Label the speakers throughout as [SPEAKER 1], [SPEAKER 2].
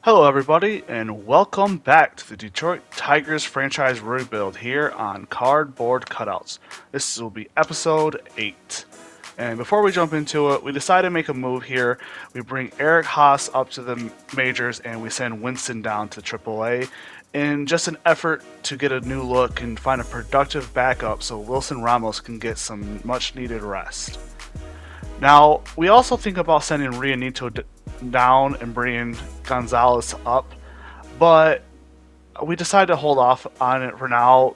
[SPEAKER 1] Hello everybody, and welcome back to the Detroit Tigers franchise rebuild here on Cardboard Cutouts. This will be episode 8. And before we jump into it, we decided to make a move here. We bring Eric Haas up to the majors and we send Winston down to AAA in just an effort to get a new look and find a productive backup so Wilson Ramos can get some much needed rest. Now, we also think about sending Rianito down and bringing Gonzalez up, but we decided to hold off on it for now.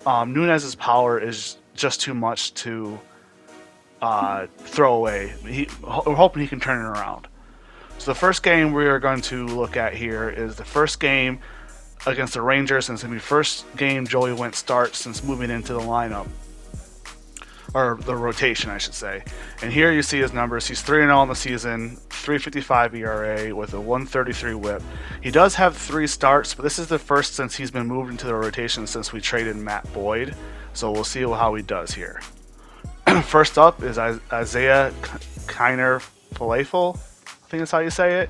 [SPEAKER 1] Nunez's power is just too much to throw away. We're hoping he can turn it around. So the first game we are going to look at here is the first game against the Rangers, and it's going to be the first game Joey Wentz starts since moving into the lineup. Or the rotation, I should say. And here you see his numbers. He's 3-0 in the season, 3.55 ERA with a 1.33 WHIP. He does have 3 starts, but this is the first since he's been moved into the rotation since we traded Matt Boyd. So we'll see how he does here. First up is Isaiah Kiner-Falefa, I think that's how you say it.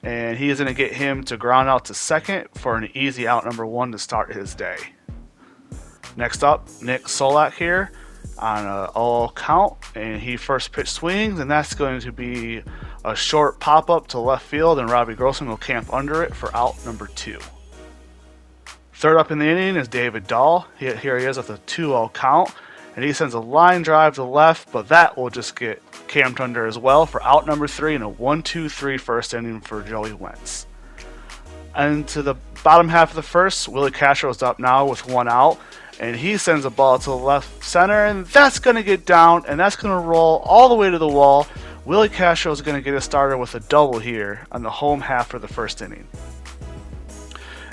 [SPEAKER 1] And he is going to get him to ground out to second for an easy out number 1 to start his day. Next up, Nick Solak here on an all count, and he first pitch swings, and that's going to be a short pop-up to left field, and Robbie Grossman will camp under it for out number 2. Third up in the inning is David Dahl. Here he is with a 2-0 count, and he sends a line drive to left, but that will just get camped under as well for out number 3 in a 1-2-3 first inning for Joey Wentz. And to the bottom half of the first, Willie Castro is up now with 1 out, and he sends a ball to the left center, and that's going to get down, and that's going to roll all the way to the wall. Willie Castro is going to get a starter with a double here on the home half for the first inning.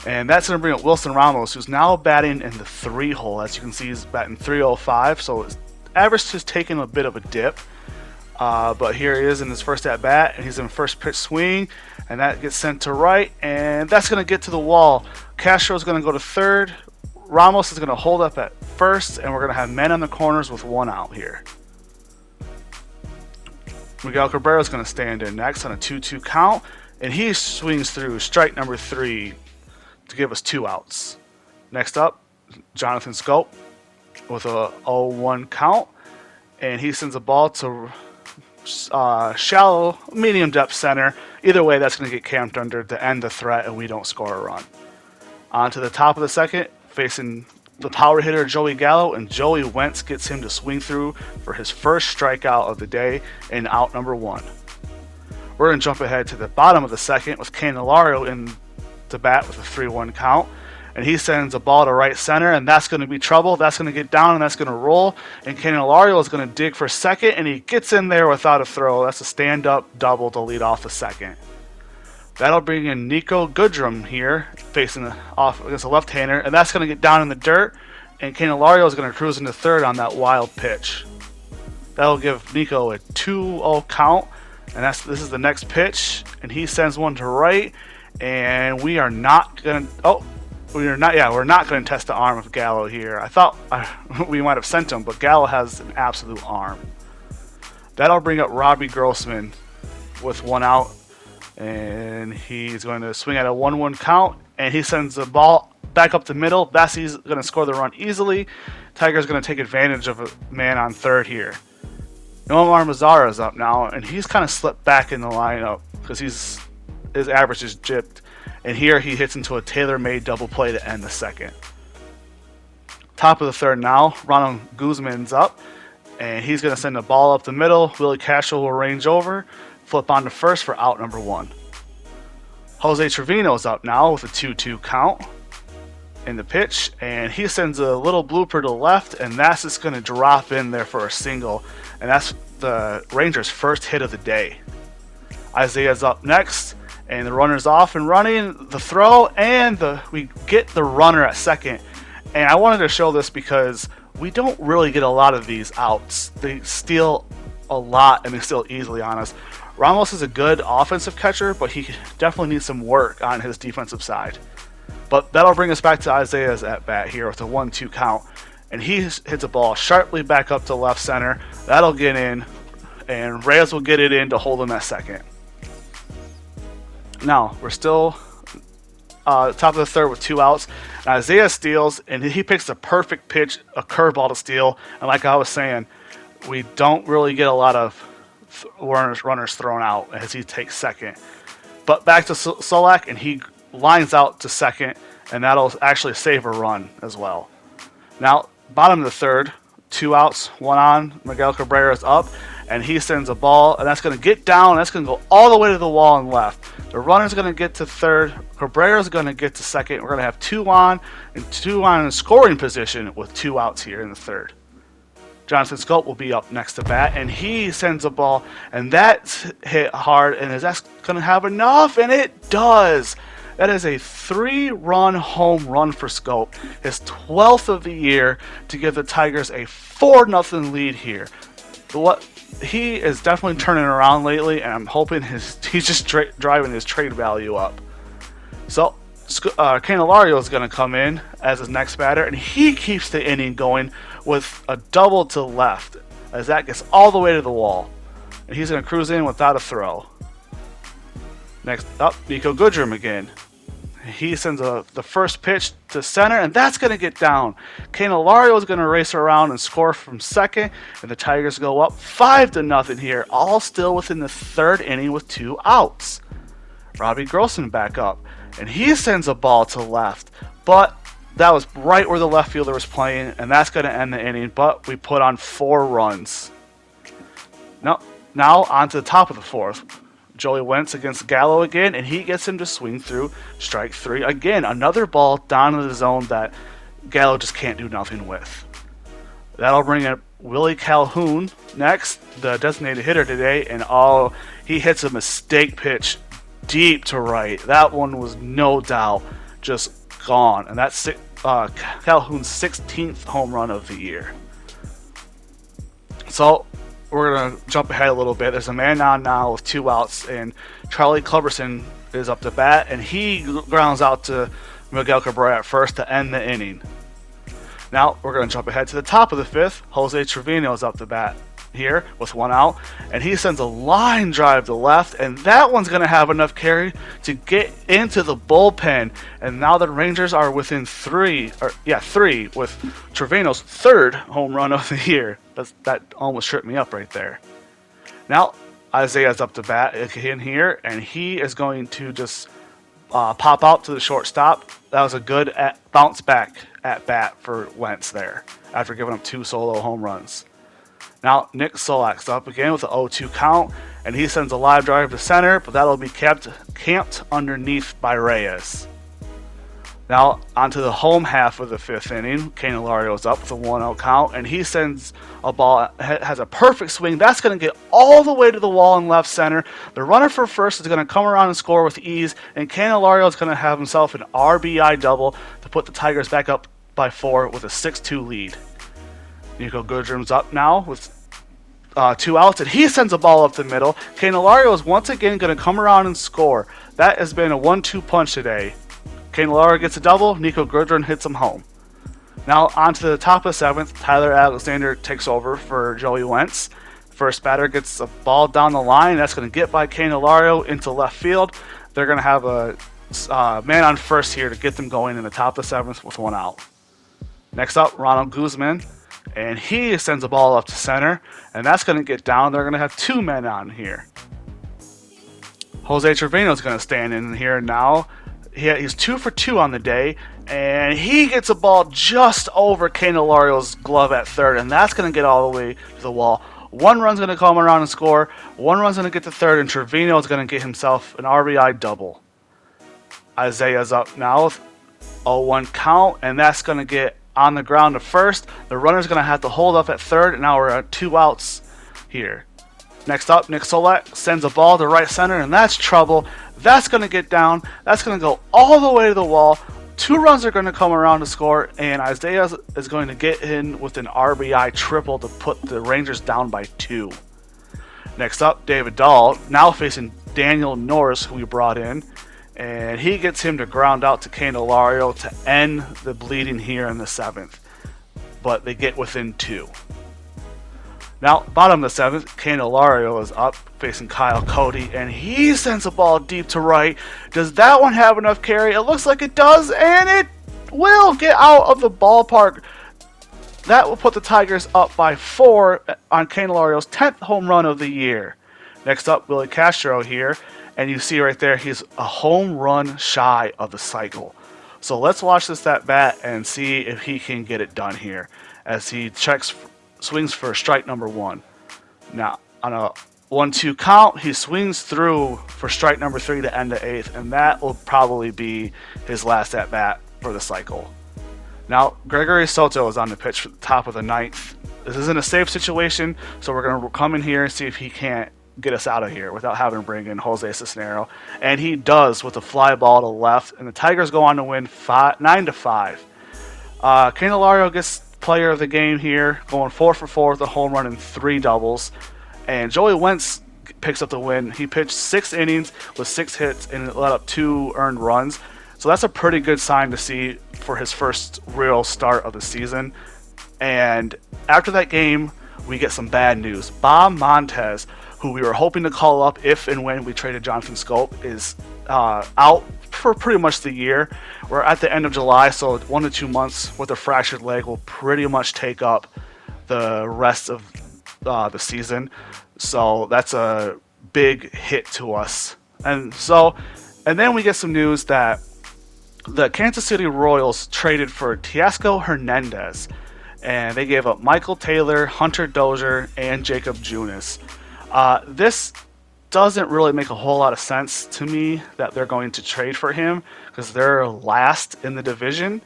[SPEAKER 1] And that's going to bring up Wilson Ramos, who's now batting in the 3 hole. As you can see, he's batting 305, so his average is taking a bit of a dip. But here he is in his first at-bat, and he's in first pitch swing, and that gets sent to right, and that's going to get to the wall. Castro is going to go to third. Ramos is going to hold up at first, and we're going to have men on the corners with 1 out here. Miguel Cabrera is going to stand in next on a 2-2 count, and he swings through strike number 3 to give us 2 outs. Next up, Jonathan Scope with a 0-1 count, and he sends a ball to shallow, medium depth center. Either way, that's going to get camped under to end the threat, and we don't score a run. On to the top of the second, facing the power hitter Joey Gallo, and Joey Wentz gets him to swing through for his first strikeout of the day in out number 1. We're going to jump ahead to the bottom of the second with Candelario in the bat with a 3-1 count, and he sends a ball to right center, and that's going to be trouble. That's going to get down, and that's going to roll, and Candelario is going to dig for second, and he gets in there without a throw. That's a stand-up double to lead off the second. That'll bring in Nico Goodrum here, facing off against a left-hander, and that's going to get down in the dirt, and Candelario is going to cruise into third on that wild pitch. That'll give Nico a 2-0 count, and this is the next pitch, and he sends one to right, and we're not going to test the arm of Gallo here. I thought we might have sent him, but Gallo has an absolute arm. That'll bring up Robbie Grossman with 1 out, and he's going to swing at a 1-1 count, and he sends the ball back up the middle. He's going to score the run easily. Tiger's going to take advantage of a man on third here. Nomar Mazara is up now, and he's kind of slipped back in the lineup because his average is gypped, and here he hits into a tailor-made double play to end the second. Top of the third now, Ronald Guzman's up, and he's going to send the ball up the middle. Willie Castro will range over, flip on to first for out number 1. Jose Trevino is up now with a 2-2 count in the pitch, and he sends a little blooper to the left, and that's just going to drop in there for a single, and that's the Rangers' first hit of the day. Isaiah's up next, and the runner's off and running, the throw, and we get the runner at second. And I wanted to show this because we don't really get a lot of these outs. They steal a lot, and they steal easily on us. Ramos is a good offensive catcher, but he definitely needs some work on his defensive side. But that'll bring us back to Isaiah's at-bat here with a 1-2 count. And he hits a ball sharply back up to left center. That'll get in, and Reyes will get it in to hold him at second. Now, we're still top of the third with 2 outs. And Isaiah steals, and he picks the perfect pitch, a curveball to steal. And like I was saying, we don't really get a lot of runners thrown out as he takes second. But back to Solak, and he lines out to second, and that'll actually save a run as well. Now, bottom of the third, 2 outs, 1 on. Miguel Cabrera is up, and he sends a ball, and that's going to get down. That's going to go all the way to the wall and left. The runner's going to get to third. Cabrera's going to get to second. We're going to have 2 on and 2 on in scoring position with 2 outs here in the third. Jonathan Scope will be up next to bat, and he sends a ball, and that's hit hard, and is that going to have enough? And it does. That is a 3-run home run for Scope, his 12th of the year, to give the Tigers a 4-0 lead here. He is definitely turning around lately, and I'm hoping he's just driving his trade value up. So Candelario is going to come in as his next batter, and he keeps the inning going with a double to left as that gets all the way to the wall. And he's going to cruise in without a throw. Next up, Nico Goodrum again. He sends the first pitch to center, and that's going to get down. Candelario is going to race around and score from second, and the Tigers go up 5-0 here, all still within the third inning with 2 outs. Robbie Grossman back up, and he sends a ball to left, but that was right where the left fielder was playing, and that's going to end the inning, but we put on 4 runs. Now on to the top of the fourth. Joey Wentz against Gallo again, and he gets him to swing through strike 3. Again, another ball down in the zone that Gallo just can't do nothing with. That'll bring up Willie Calhoun next, the designated hitter today, and he hits a mistake pitch deep to right. That one was no doubt just gone, and that's Calhoun's 16th home run of the year. So we're going to jump ahead a little bit. There's a man on now with 2 outs, and Charlie Culberson is up to bat, and he grounds out to Miguel Cabrera at first to end the inning. Now we're going to jump ahead to the top of the 5th. Jose Trevino is up to bat here with 1 out, and he sends a line drive to left, and that one's going to have enough carry to get into the bullpen. And now the Rangers are within 3 with Trevino's 3rd home run of the year. That almost tripped me up right there. Now Isaiah's up to bat again here, and he is going to just pop out to the shortstop. That was a good bounce back at bat for Wentz there after giving up 2 solo home runs. Now Nick Solak's up again with an 0-2 count, and he sends a live drive to center, but that'll be camped underneath by Reyes. Now onto the home half of the 5th inning. Candelario's up with a 1-0 count, and he sends a ball, has a perfect swing. That's going to get all the way to the wall in left center. The runner for first is going to come around and score with ease, and Candelario is going to have himself an RBI double to put the Tigers back up by 4 with a 6-2 lead. Nico Goodrum's up now with 2 outs, and he sends a ball up the middle. Candelario is once again going to come around and score. That has been a 1-2 punch today. Candelario gets a double. Nico Goodrum hits him home. Now on to the top of the 7th. Tyler Alexander takes over for Joey Wentz. First batter gets a ball down the line. That's going to get by Candelario into left field. They're going to have a man on first here to get them going in the top of the 7th with 1 out. Next up, Ronald Guzman, and he sends a ball up to center, and that's going to get down. They're going to have 2 men on here. Jose Trevino is going to stand in here now. He's 2 for 2 on the day, and he gets a ball just over Candelario's glove at third, and that's going to get all the way to the wall. 1 run's going to come around and score. 1 run's going to get to third, and Trevino is going to get himself an RBI double. Isaiah's up now with 0-1 count, and that's going to get on the ground to first. The runner's going to have to hold up at third, and now we're at 2 outs here. Next up, Nick Solak sends a ball to right center, and that's trouble. That's going to get down. That's going to go all the way to the wall. 2 runs are going to come around to score, and Isaiah is going to get in with an RBI triple to put the Rangers down by 2. Next up, David Dahl, now facing Daniel Norris, who we brought in, and he gets him to ground out to Candelario to end the bleeding here in the 7th. But they get within 2. Now, bottom of the 7th, Candelario is up facing Kyle Cody, and he sends a ball deep to right. Does that one have enough carry? It looks like it does, and it will get out of the ballpark. That will put the Tigers up by 4 on Candelario's 10th home run of the year. Next up, Willie Castro here, and you see right there he's a home run shy of the cycle. So let's watch this at bat and see if he can get it done here as he swings for strike number 1. Now, on a 1-2 count, he swings through for strike number 3 to end the 8th, and that will probably be his last at bat for the cycle. Now, Gregory Soto is on the pitch for the top of the 9th. This isn't a safe situation, so we're going to come in here and see if he can't get us out of here without having to bring in Jose Cisnero. And he does with a fly ball to the left, and the Tigers go on to win 9-5. Candelario gets player of the game here, going 4 for 4 with a home run and 3 doubles. And Joey Wentz picks up the win. He pitched 6 innings with 6 hits and let up 2 earned runs. So that's a pretty good sign to see for his first real start of the season. And after that game, we get some bad news. Bob Montez, who we were hoping to call up if and when we traded Jonathan Scope, is out for pretty much the year. We're at the end of July, so 1 to 2 months with a fractured leg will pretty much take up the rest of the season. So that's a big hit to us. And then we get some news that the Kansas City Royals traded for Teoscar Hernandez, and they gave up Michael Taylor, Hunter Dozier, and Jacob Junis. This doesn't really make a whole lot of sense to me that they're going to trade for him because they're last in the division.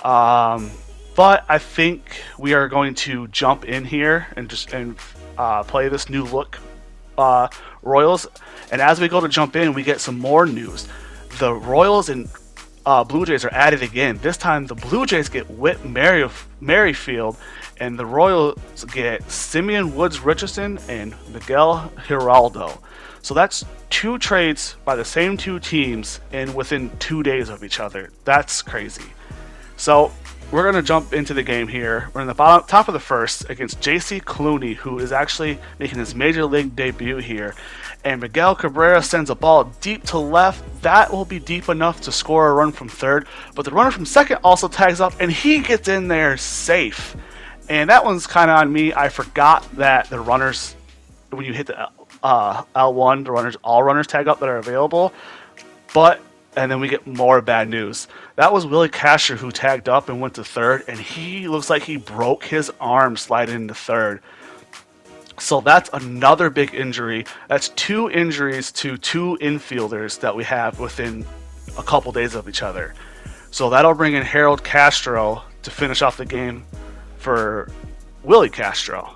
[SPEAKER 1] But I think we are going to jump in here and play this new look Royals. And as we go to jump in, we get some more news. The Royals and Blue Jays are at it again. This time the Blue Jays get Whit Merrifield, and the Royals get Simeon Woods Richardson and Miguel Giraldo. So that's 2 trades by the same 2 teams and within 2 days of each other. That's crazy. So we're going to jump into the game here. We're in the top of the 1st against J.C. Clooney, who is actually making his major league debut here. And Miguel Cabrera sends a ball deep to left. That will be deep enough to score a run from 3rd. But the runner from 2nd also tags up, and he gets in there safe. And that one's kind of on me. I forgot that the runners, when you hit the L1, all runners tag up that are available. And then we get more bad news. That was Willie Castro who tagged up and went to 3rd, and he looks like he broke his arm sliding into 3rd. So that's another big injury. That's 2 injuries to 2 infielders that we have within a couple days of each other. So that'll bring in Harold Castro to finish off the game for Willie Castro.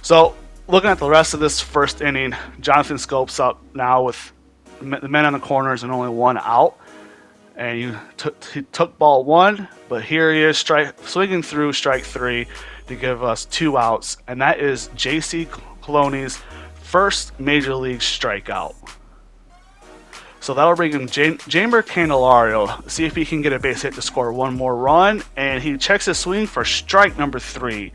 [SPEAKER 1] So looking at the rest of this 1st inning, Jonathan Scope's up now with the men on the corners and only 1 out. And he took ball 1, but here he is swinging through strike 3 to give us 2 outs, and that is J.C. Clooney's first major league strikeout. So that'll bring in Jeimer Candelario, see if he can get a base hit to score 1 more run, and he checks his swing for strike number 3.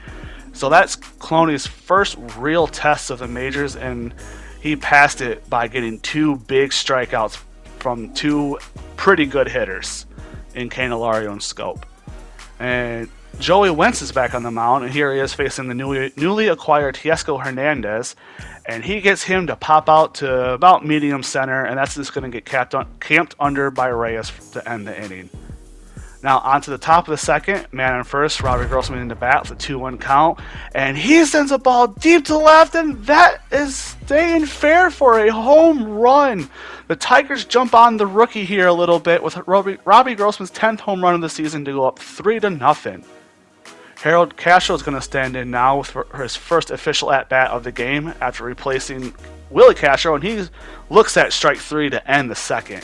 [SPEAKER 1] So that's Clooney's first real test of the majors, and he passed it by getting 2 big strikeouts from 2 pretty good hitters in Candelario and Scope. And Joey Wentz is back on the mound, and here he is facing the newly acquired Teoscar Hernandez, and he gets him to pop out to about medium center, and that's just going to get camped under by Reyes to end the inning. Now on to the top of the 2nd, man on 1st, Robbie Grossman in the bat with a 2-1 count, and he sends a ball deep to left, and that is staying fair for a home run. The Tigers jump on the rookie here a little bit with Robbie Grossman's 10th home run of the season to go up 3-0. Harold Castro is going to stand in now for his first official at-bat of the game after replacing Willie Castro, and he looks at strike 3 to end the 2nd.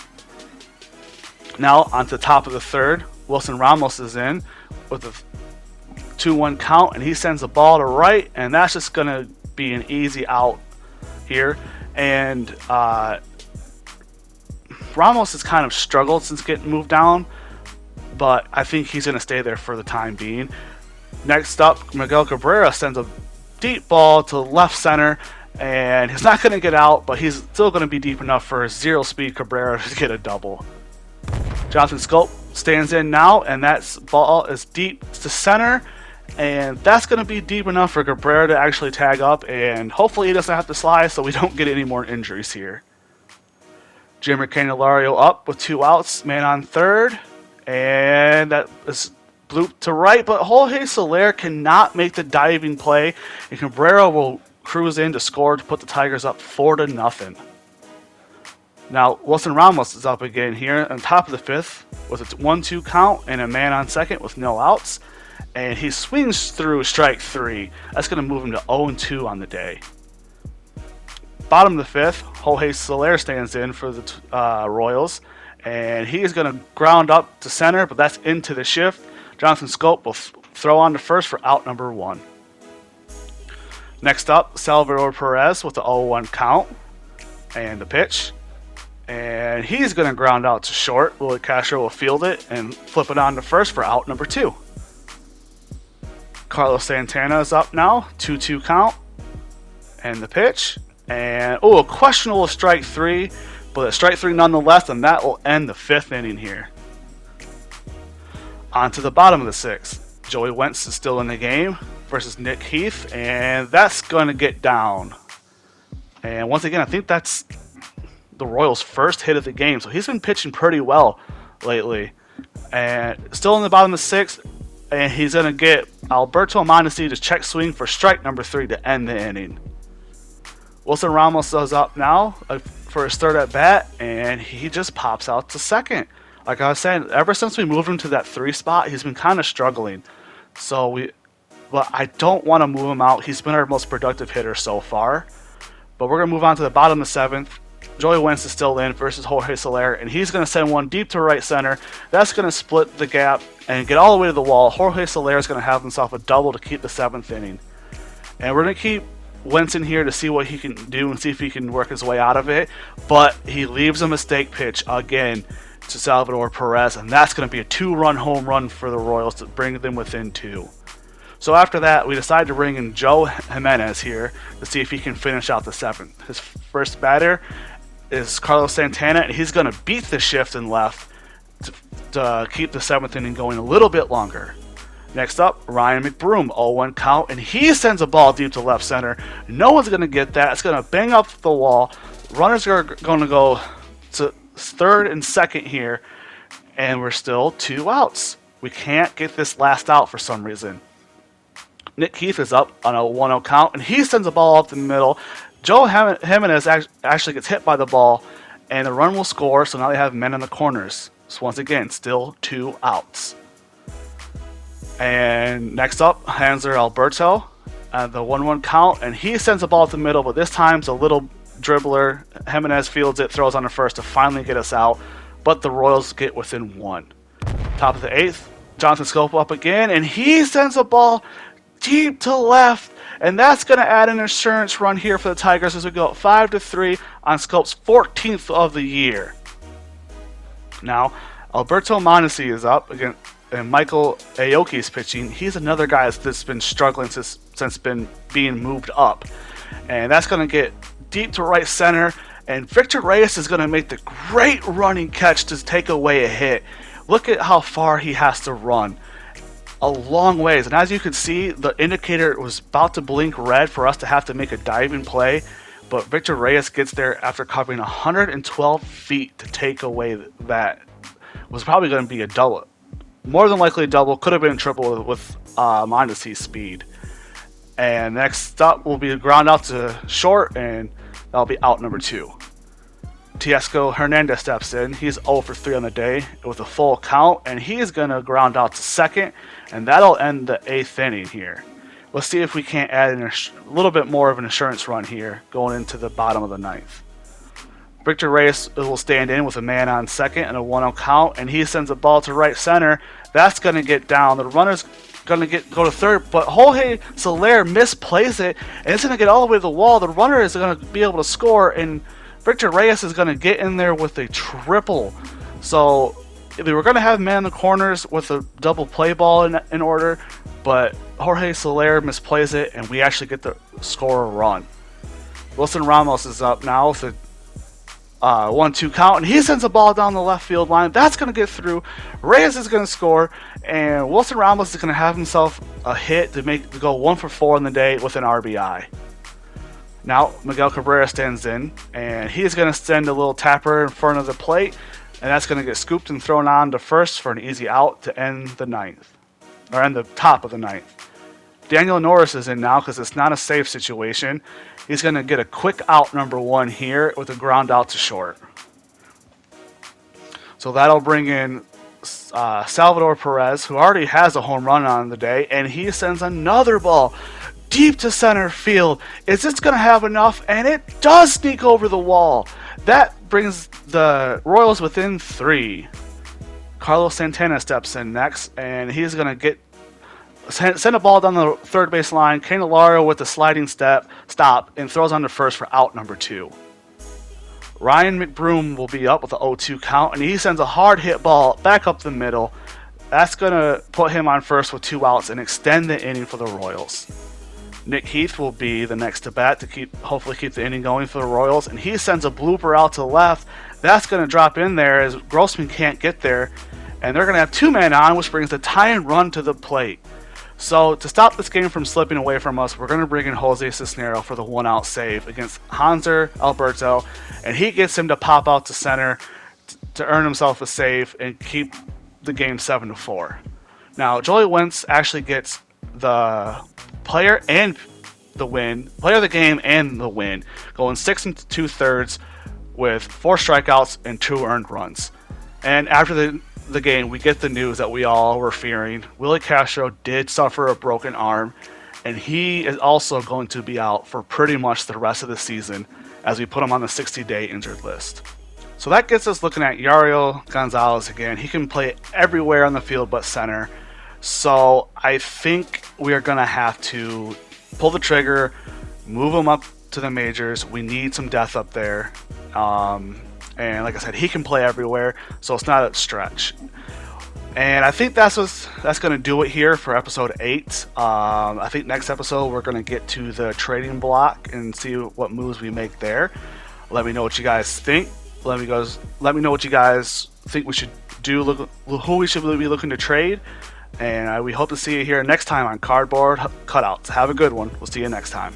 [SPEAKER 1] Now on to the top of the 3rd, Wilson Ramos is in with a 2-1 count, and he sends the ball to right, and that's just going to be an easy out here. And Ramos has kind of struggled since getting moved down, but I think he's going to stay there for the time being. Next up, Miguel Cabrera sends a deep ball to left center, and he's not going to get out, but he's still going to be deep enough for 0-speed Cabrera to get a double. Jonathan Scope stands in now, and that ball is deep to center, and that's going to be deep enough for Cabrera to actually tag up, and hopefully he doesn't have to slide so we don't get any more injuries here. Jimmer Candelario up with 2 outs, man on third, and that is blooped to right, but Jorge Soler cannot make the diving play, and Cabrera will cruise in to score to put the Tigers up 4-0. Now, Wilson Ramos is up again here on top of the 5th with a 1-2 count and a man on second with no outs, and he swings through strike 3. That's going to move him to 0-2 on the day. Bottom of the 5th, Jorge Soler stands in for the Royals, and he is going to ground up to center, but that's into the shift. Jonathan Scope will throw on to first for out number 1. Next up, Salvador Perez with the 0-1 count and the pitch. And he's going to ground out to short. Willie Castro will field it and flip it on to first for out number 2. Carlos Santana is up now, 2-2 count and the pitch. And, a questionable strike 3, but a strike 3 nonetheless, and that will end the 5th inning here. On to the bottom of the 6th. Joey Wentz is still in the game versus Nick Heath, and that's going to get down. And once again, I think that's the Royals' first hit of the game, so he's been pitching pretty well lately. And still in the bottom of the 6th, and he's going to get Alberto Mondesi to check swing for strike number 3 to end the inning. Wilson Ramos is up now for his third at bat, and he just pops out to second. Like I was saying, ever since we moved him to that 3 spot, he's been kind of struggling. But I don't want to move him out. He's been our most productive hitter so far. But we're going to move on to the bottom of the 7th. Joey Wentz is still in versus Jorge Soler, and he's going to send one deep to right center. That's going to split the gap and get all the way to the wall. Jorge Soler is going to have himself a double to keep the 7th inning. And we're going to keep Wentz in here to see what he can do and see if he can work his way out of it. But he leaves a mistake pitch again to Salvador Perez, and that's going to be a 2-run home run for the Royals to bring them within 2. So after that, we decided to bring in Joe Jimenez here to see if he can finish out the 7th. His first batter is Carlos Santana, and he's going to beat the shift in left to keep the 7th inning going a little bit longer. Next up, Ryan McBroom, 0-1 count, and he sends a ball deep to left center. No one's going to get that. It's going to bang up the wall. Runners are going to go to third and second here, and we're still 2 outs. We can't get this last out for some reason. Nick Heath is up on a 1-0 count, and he sends a ball up the middle. Joe Jimenez actually gets hit by the ball, and the run will score, so now they have men in the corners. So once again, still 2 outs. And next up, Hanser Alberto, the 1-1 count, and he sends a ball up the middle, but this time it's a little dribbler. Jimenez fields it, throws on the first to finally get us out, but the Royals get within 1. Top of the 8th, Jonathan Scope up again, and he sends a ball deep to left, and that's going to add an insurance run here for the Tigers as we go 5-3 on Scope's 14th of the year. Now, Alberto Mondesi is up again, and Michael Aoki is pitching. He's another guy that's been struggling since being moved up, and that's going to get deep to right center, and Victor Reyes is going to make the great running catch to take away a hit. Look at how far he has to run. A long ways, and as you can see, the indicator was about to blink red for us to have to make a diving play, but Victor Reyes gets there after covering 112 feet to take away that. It was probably going to be a double, more than likely a double, could have been a triple with Mondesi's speed. And next up will be a ground out to short, and that'll be out number 2. Tiesco Hernandez steps in. He's 0 for 3 on the day with a full count, and he's going to ground out to second, and that'll end the 8th inning here. Let's see if we can't add a little bit more of an insurance run here going into the bottom of the 9th. Victor Reyes will stand in with a man on second and a 1-0 count, and he sends a ball to right center. That's going to get down. The runner's going to go to third, but Jorge Soler misplays it, and it's going to get all the way to the wall. The runner is going to be able to score, and Victor Reyes is going to get in there with a triple. So they were going to have man in the corners with a double play ball in order, but Jorge Soler misplays it, and we actually get to score a run. Wilson Ramos is up now with a 1-2 count, and he sends a ball down the left field line. That's going to get through. Reyes is going to score, and Wilson Ramos is going to have himself a hit to go 1 for 4 in the day with an RBI. Now Miguel Cabrera stands in, and he's going to send a little tapper in front of the plate, and that's going to get scooped and thrown on to first for an easy out to end the ninth, or end the top of the ninth. Daniel Norris is in now because it's not a safe situation. He's going to get a quick out, number 1 here, with a ground out to short. So that'll bring in Salvador Perez, who already has a home run on the day, and he sends another ball deep to center field. Is this going to have enough? And it does sneak over the wall. That brings the Royals within 3. Carlos Santana steps in next, and he's going to send a ball down the third base line. Candelario with the sliding stop and throws on to first for out number 2. Ryan McBroom will be up with the 0-2 count, and he sends a hard hit ball back up the middle. That's going to put him on first with 2 outs and extend the inning for the Royals. Nick Heath will be the next to bat to hopefully keep the inning going for the Royals, and he sends a blooper out to the left. That's going to drop in there as Grossman can't get there, and they're going to have 2 men on, which brings the tying run to the plate. So to stop this game from slipping away from us, we're going to bring in Jose Cisnero for the 1-out save against Hanser Alberto, and he gets him to pop out to center to earn himself a save and keep the game 7-4. Now Joey Wentz actually gets the player of the game and the win, going 6 2/3 with 4 strikeouts and 2 earned runs. And after the game, we get the news that we all were fearing. Willie Castro did suffer a broken arm, and he is also going to be out for pretty much the rest of the season as we put him on the 60-day injured list. So that gets us looking at Yariel Gonzalez again. He can play everywhere on the field but center. So I think we are going to have to pull the trigger, move him up to the majors. We need some depth up there. And like I said, he can play everywhere, so it's not a stretch. And I think that's going to do it here for episode 8. I think next episode we're going to get to the trading block and see what moves we make there. Let me know what you guys think. Let me know what you guys think we should do, who we should be looking to trade. And we hope to see you here next time on Cardboard Cutouts. Have a good one. We'll see you next time.